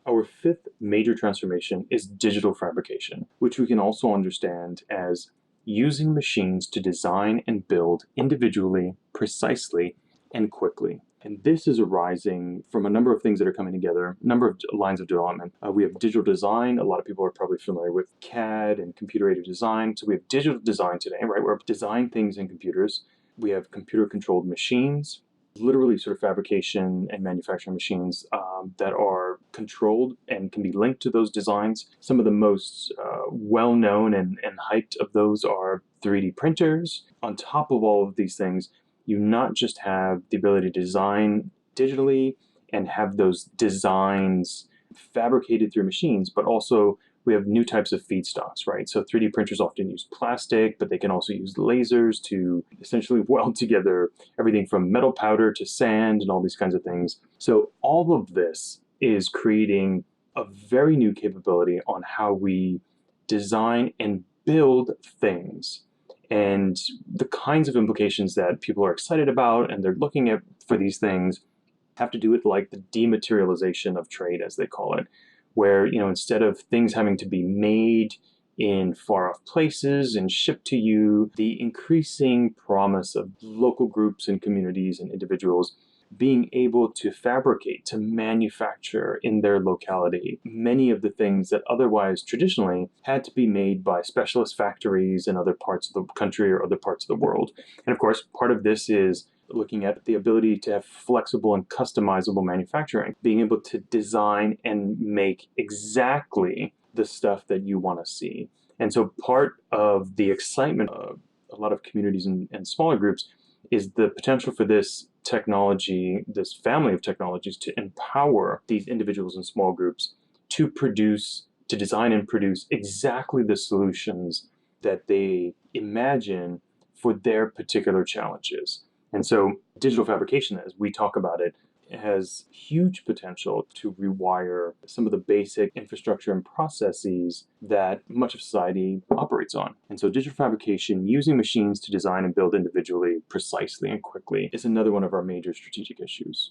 Our fifth major transformation is digital fabrication, which we can also understand as using machines to design and build individually, precisely, and quickly. And this is arising from a number of things that are coming together, a number of lines of development. We have digital design. A lot of people are probably familiar with CAD and computer-aided design. So we have digital design today, right? We're designing things in computers. We have computer-controlled machines, literally sort of fabrication and manufacturing machines that are controlled and can be linked to those designs. Some of the most well-known and hyped of those are 3D printers. On top of all of these things, you not just have the ability to design digitally and have those designs fabricated through machines, but also we have new types of feedstocks, right? So 3D printers often use plastic, but they can also use lasers to essentially weld together everything from metal powder to sand and all these kinds of things. So all of this is creating a very new capability on how we design and build things. And the kinds of implications that people are excited about and they're looking at for these things have to do with like the dematerialization of trade, as they call it, where, instead of things having to be made in far off places and shipped to you, the increasing promise of local groups and communities and individuals being able to fabricate, to manufacture in their locality many of the things that otherwise traditionally had to be made by specialist factories in other parts of the country or other parts of the world. And of course, part of this is looking at the ability to have flexible and customizable manufacturing, being able to design and make exactly the stuff that you want to see. And so part of the excitement of a lot of communities and smaller groups is the potential for this technology, this family of technologies, to empower these individuals and small groups to design and produce exactly the solutions that they imagine for their particular challenges. And so digital fabrication, as we talk about it, has huge potential to rewire some of the basic infrastructure and processes that much of society operates on. And so digital fabrication, using machines to design and build individually, precisely, and quickly, is another one of our major strategic issues.